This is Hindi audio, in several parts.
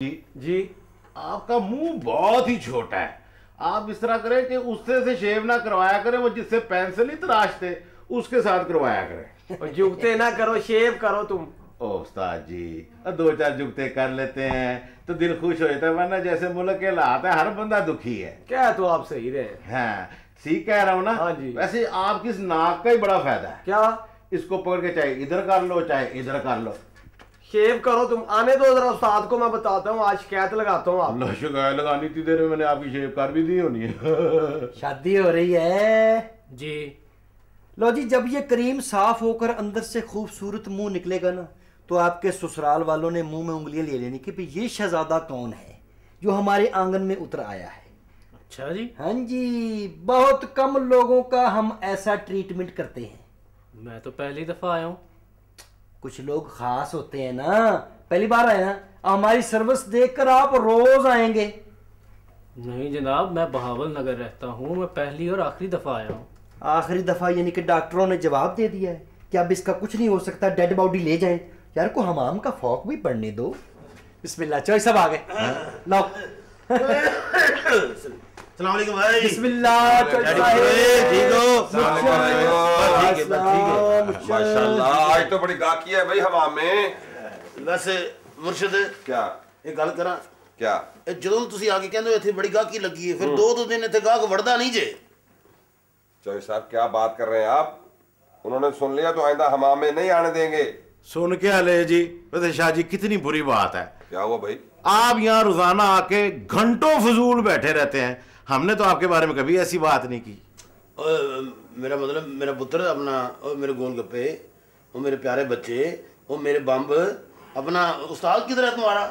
जी जी, आपका मुंह बहुत ही छोटा है। आप इस तरह करें कि उससे से शेव ना करवाया करें, वो जिससे पेंसिल ही तराशते उसके साथ करवाया करें। और जुगते ना करो, शेव करो तुम। ओ उस्ताद जी, दो चार जुगते कर लेते हैं तो दिल खुश हो जाता है, वरना जैसे मुल्क के हालात है हर बंदा दुखी है। क्या तो आप सही रहे। हाँ ठीक कह रहा हूँ ना। हाँ जी। वैसे आपकी इस नाक का ही बड़ा फायदा है। क्या? इसको पकड़ के चाहे इधर कर लो चाहे इधर कर लो, शेव करो तुम। आने दो जरा उस्ताद को, मैं बताता हूँ, आज शिकायत लगाता हूँ। आप शिकायत लगानी थी, देर में मैंने आपकी शेव कर भी दी होनी है। शादी हो रही है जी। लो जी, जब ये करीम साफ होकर अंदर से खूबसूरत मुंह निकलेगा ना, तो आपके ससुराल वालों ने मुंह में उंगलियां ले लेनी कि भाई ये शहजादा कौन है जो हमारे आंगन में उतर आया है। अच्छा जी। हाँ जी, बहुत कम लोगों का हम ऐसा ट्रीटमेंट करते हैं। मैं तो पहली दफा आया हूँ। कुछ लोग खास होते हैं ना, पहली बार आए ना, हमारी सर्विस देखकर आप रोज आएंगे। नहीं जनाब, मैं बहावल नगर रहता हूँ, मैं पहली और आखिरी दफा आया हूँ। आखिरी दफा यानी कि डॉक्टरों ने जवाब दे दिया है कि अब इसका कुछ नहीं हो सकता, डेड बॉडी ले जाएं। यार को हमाम का फौक भी पड़ने दो। बिस्मिल्लाह, चलो सब आ गए। लाओ। सलाम अलैकुम भाई। बिस्मिल्लाह। ठीक हो? माशाल्लाह, आज तो बड़ी गाकी है भाई हवा में। वैसे मुर्शिद क्या एक गल करा, क्या ਜਦੋਂ ਤੁਸੀਂ ਆ ਕੇ ਕਹਿੰਦੇ ਹੋ ਇੱਥੇ ਬੜੀ ਗਾਹਕੀ ਲੱਗੀ ਹੈ, ਫਿਰ ਦੋ ਦਿਨ ਇੱਥੇ ਗਾਹਕ ਵੜਦਾ नहीं जे। चौधरी साहब क्या बात कर रहे हैं आप? उन्होंने सुन लिया तो आइंदा हमाम में नहीं आने देंगे। सुन के आले जी, वैसे शाह जी कितनी बुरी बात है। क्या हुआ भाई? आप यहाँ रोजाना आके घंटों फजूल बैठे रहते हैं, हमने तो आपके बारे में कभी ऐसी बात नहीं की। मेरा मतलब मेरा पुत्र अपना, मेरे गोलगप्पे, वो मेरे प्यारे बच्चे, वो मेरे बम्ब, अपना उस्ताद किधर है तुम्हारा?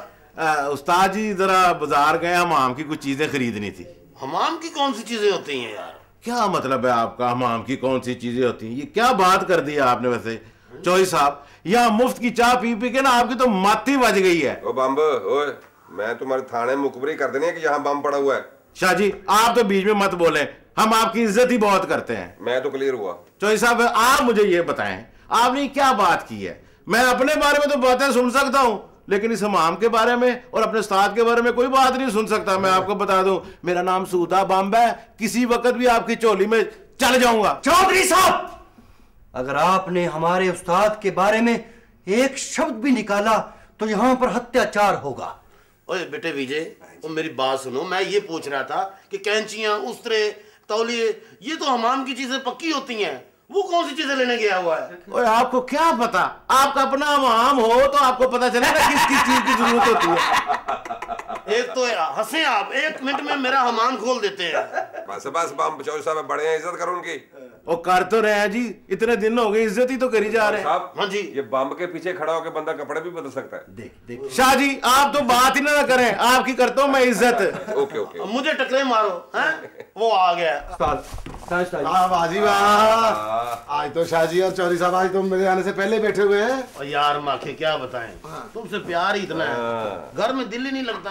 उस्ताद जी जरा बाजार गए, हमाम की कुछ चीजें खरीदनी थी। हमाम की कौन सी चीजें होती हैं यार? क्या मतलब है आपका, हमाम की कौन सी चीजें होती हैं? ये क्या बात कर दी आपने। वैसे चौधरी साहब, यहाँ मुफ्त की चाय पी पी के ना आपकी तो माती बज गई है। ओ बम्ब, ओए मैं तुम्हारे थाने मुखबरी कर देनी है कि यहाँ बम पड़ा हुआ है। शाह जी आप तो बीच में मत बोलें, हम आपकी इज्जत ही बहुत करते हैं। मैं तो क्लियर हुआ। चौधरी साहब आप मुझे ये बताएं, आपने क्या बात की है? मैं अपने बारे में तो बातें सुन सकता हूं, लेकिन इस हमाम के बारे में और अपने उस्ताद के बारे में कोई बात नहीं सुन सकता। मैं आपको बता दूं, मेरा नाम सूदा बम्ब है, किसी वक्त भी आपकी चोली में चल जाऊंगा। चौधरी साहब, अगर आपने हमारे उस्ताद के बारे में एक शब्द भी निकाला तो यहां पर हत्याचार होगा। ओए बेटे विजय, तो मेरी बात सुनो। मैं ये पूछ रहा था कि कैंचियां, उस्तरे, तौलिए, ये तो हमाम की चीजें पक्की होती हैं, वो कौन सी चीजें लेने गया हुआ है? ओए आपको क्या पता, आपका अपना हमाम हो तो आपको पता चलेगा किस किस चीज की जरूरत होती है। एक तो हंसे आप, एक मिनट में मेरा हमाम खोल देते हैं। बस बस बम, चौधरी साहब बड़े हैं, इज्जत करो उनकी। वो कर तो रहे हैं जी, इतने दिन हो गए, इज्जत ही तो करी जा रहे हैं। साहब हाँ जी। ये बम के पीछे खड़ा होकर बंदा कपड़े भी बदल सकता है। देख देख शाह जी आप तो बात ही ना करें, आपकी करता हूं मैं इज्जत। Okay okay. अब मुझे टकरे मारो हैं? वो आ गया। बाजी वाह, आज तो शाहजी और चौधरी साहब आज तो मेरे आने से पहले बैठे हुए हैं। और यार माखे क्या बताएं, तुमसे प्यार ही इतना है, घर में दिल ही नहीं लगता।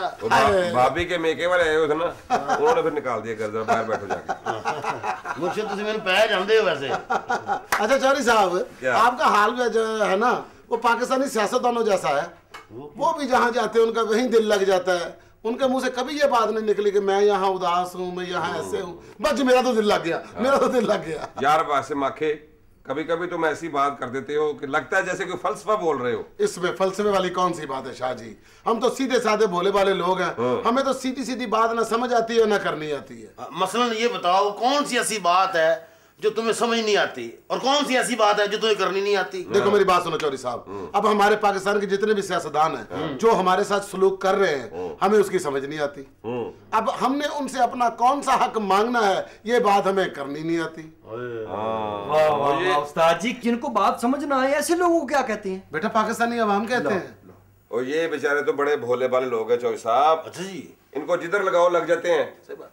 भाभी के मेके वाले आए हुए थे ना, उन्होंने फिर निकाल दिया घर, जरा बाहर बैठो जाके। मुझसे तुम मैंने पै जानते हो वैसे। अच्छा चौधरी साहब, आपका हाल भी जो है ना, वो पाकिस्तानी सियासतदानों जैसा है। वो भी जहाँ जाते हैं उनका वहीं दिल लग जाता है। उनके मुंह से कभी ये बात नहीं निकली कि मैं यहाँ उदास हूँ, मैं यहाँ ऐसे हूँ। बस मेरा तो दिल लग गया, मेरा तो दिल लग गया। यार वैसे माखे, कभी कभी तुम ऐसी बात कर देते हो कि लगता है जैसे कोई फलसफा बोल रहे हो। इसमें फलसफे वाली कौन सी बात है शाह जी? हम तो सीधे साधे भोले भाले लोग हैं, हमें तो सीधी सीधी बात ना समझ आती है ना करनी आती है। मसलन ये बताओ, कौन सी ऐसी बात है जो तुम्हें समझ नहीं आती, और कौन सी ऐसी बात है जो तुम्हें करनी नहीं आती? देखो मेरी बात सुनो चौधरी साहब, अब हमारे पाकिस्तान के जितने भी सियासतदान हैं जो हमारे साथ सलूक कर रहे हैं, हमें उसकी समझ नहीं आती। अब हमने उनसे अपना कौन सा हक मांगना है, ये बात हमें करनी नहीं आती। वाह वाह उस्ताद जी, जिनको बात समझ ना आए ऐसे लोगों को क्या कहते हैं? बेटा पाकिस्तानी अवाम कहते हैं। और ये बेचारे तो बड़े भोले भाले लोग हैं चौधरी साहब। अच्छा जी। इनको जिधर लगाओ लग जाते हैं। सही बात।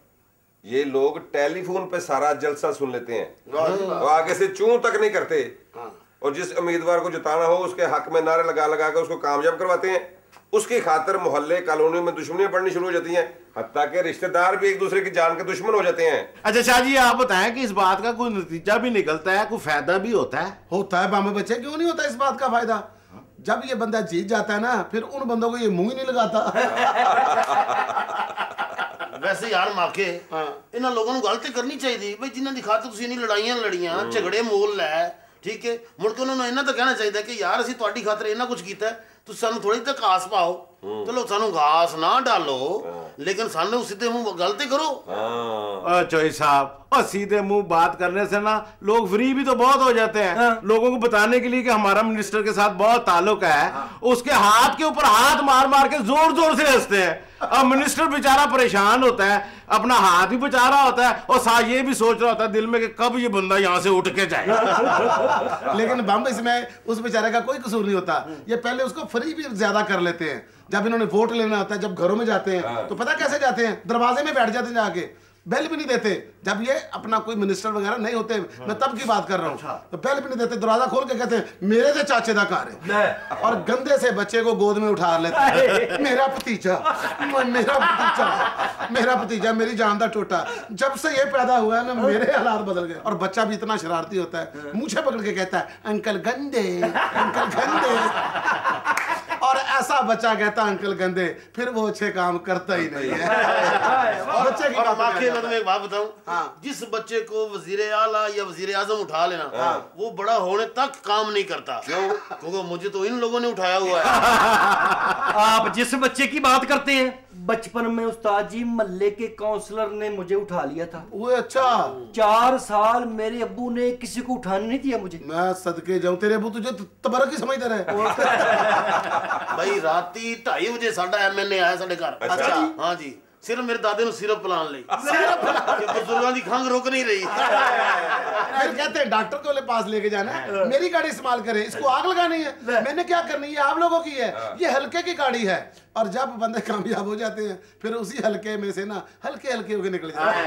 ये लोग टेलीफोन पे सारा जलसा सुन लेते हैं और आगे से चूं तक नहीं करते। और जिस उम्मीदवार को जिताना हो उसके हक में नारे लगा लगा कर उसको कामयाब करवाते हैं। उसकी खातिर मोहल्ले कॉलोनी में दुश्मनियां बढ़नी शुरू हो जाती हैं, हत्ता के रिश्तेदार भी एक दूसरे की जान के दुश्मन हो जाते हैं। अच्छा शाह जी आप बताएं कि इस बात का कोई नतीजा भी निकलता है, कोई फायदा भी होता है? होता है बामे बच्चे, क्यों नहीं होता इस बात का फायदा? जब ये बंदा जीत जाता है ना, फिर उन बंदों को ये मुंह ही नहीं लगाता। वैसे यार माके इन्हां लोगों को गल ते करनी चाहिए भाई, जिन्हां दी खातर तुसीं इन्नी लड़ाइयां लड़ियां, झगड़े मोल लै, ठीक है, मुड़ के उन्होंने इन्ना तो कहना चाहिए कि यार असीं तुहाडी खातर इन्ना कुछ कीता है, तुसीं सानूं थोड़ी तक घास पाओ, चलो सानूं घास ना डालो, लेकिन सानूं सीधे मुंह गलती करो। चौधरी साहब, और सीधे मुंह बात करने से ना लोग फ्री भी तो बहुत हो जाते हैं। लोगों को बताने के लिए कि हमारा मिनिस्टर के साथ बहुत ताल्लुक है, उसके हाथ के ऊपर हाथ मार मार के जोर जोर से हंसते हैं। अब मिनिस्टर बेचारा परेशान होता है, अपना हाथ भी बचा रहा होता है और साथ ये भी सोच रहा होता है दिल में कि कब ये बंदा यहाँ से उठ के जाए। लेकिन बम इसमें उस बेचारे का कोई कसूर नहीं होता, ये पहले उसको फ्री भी ज्यादा कर लेते हैं। जब इन्होंने वोट लेना होता है, जब घरों में जाते हैं तो पता कैसे जाते हैं, दरवाजे में बैठ जाते हैं, जाके बेल भी नहीं देते। जब ये अपना कोई मिनिस्टर वगैरह नहीं होते, मैं तब की बात कर रहा हूँ, तो बेल भी नहीं देते, दरवाजा खोल के कहते हैं मेरे से चाचे दा घर है, और गंदे से बच्चे को गोद में उठा लेते हैं। मेरा भतीजा, मेरा भतीजा, मेरा भतीजा, मेरी जान दा टोटा। जब से ये पैदा हुआ है ना, मेरे हालात बदल गए। और बच्चा भी इतना शरारती होता है, मुझे पकड़ के कहता है अंकल गंदे, अंकल गंदे। और ऐसा बच्चा कहता अंकल गंदे, फिर वो अच्छे काम करता ही नहीं है। बच्चे की मैं तुम्हें एक बात बताऊं, जिस बच्चे को वजीर आला या वजीर आजम उठा लेना, वो बड़ा होने तक काम नहीं करता। क्यों? क्योंकि मुझे तो इन लोगों ने उठाया हुआ है। आप जिस बच्चे की बात करते हैं, बचपन में उस्ताद जी महल्ले के काउंसलर ने मुझे उठा लिया था। वो अच्छा, 4 साल मेरे अब्बू ने किसी को उठाने नहीं दिया मुझे। मैं सदके जाऊं, तेरे अब्बू तुझे तबरक ही समझते रहे। भाई राती 2:30 बजे साडा एमएलए आया साडे घर। अच्छा? हाँ जी, सिर्फ मेरे दादे सिरप पिलाने लई, बुजुर्गों की खंघ रुक नहीं रही। फिर कहते हैं डॉक्टर को पास लेके जाना है, मेरी गाड़ी इस्तेमाल करे, इसको आग लगानी है, मैंने क्या करनी है, आप लोगों की है, ये हल्के की गाड़ी है। और जब बंदे कामयाब हो जाते हैं, फिर उसी हल्के में से ना हल्के हल्के होके निकल जाते हैं।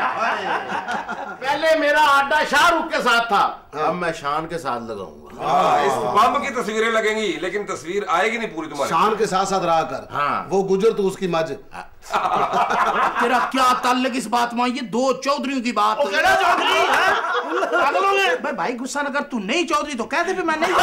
पहले मेरा अड्डा शाहरुख के साथ था, अब मैं शान के साथ लगाऊंगा। इस बम की तस्वीरें लगेंगी, लेकिन तस्वीर आएगी नहीं पूरी तुम्हारी। शान के साथ साथ रहा कर। हाँ। वो गुजर तो उसकी मज। तेरा क्या ताल्लुक इस बात में? ये 2 चौधरियों की बात है। चौधरी भाई गुस्सा न कर, तू नहीं चौधरी तो कह दे, मैं नहीं।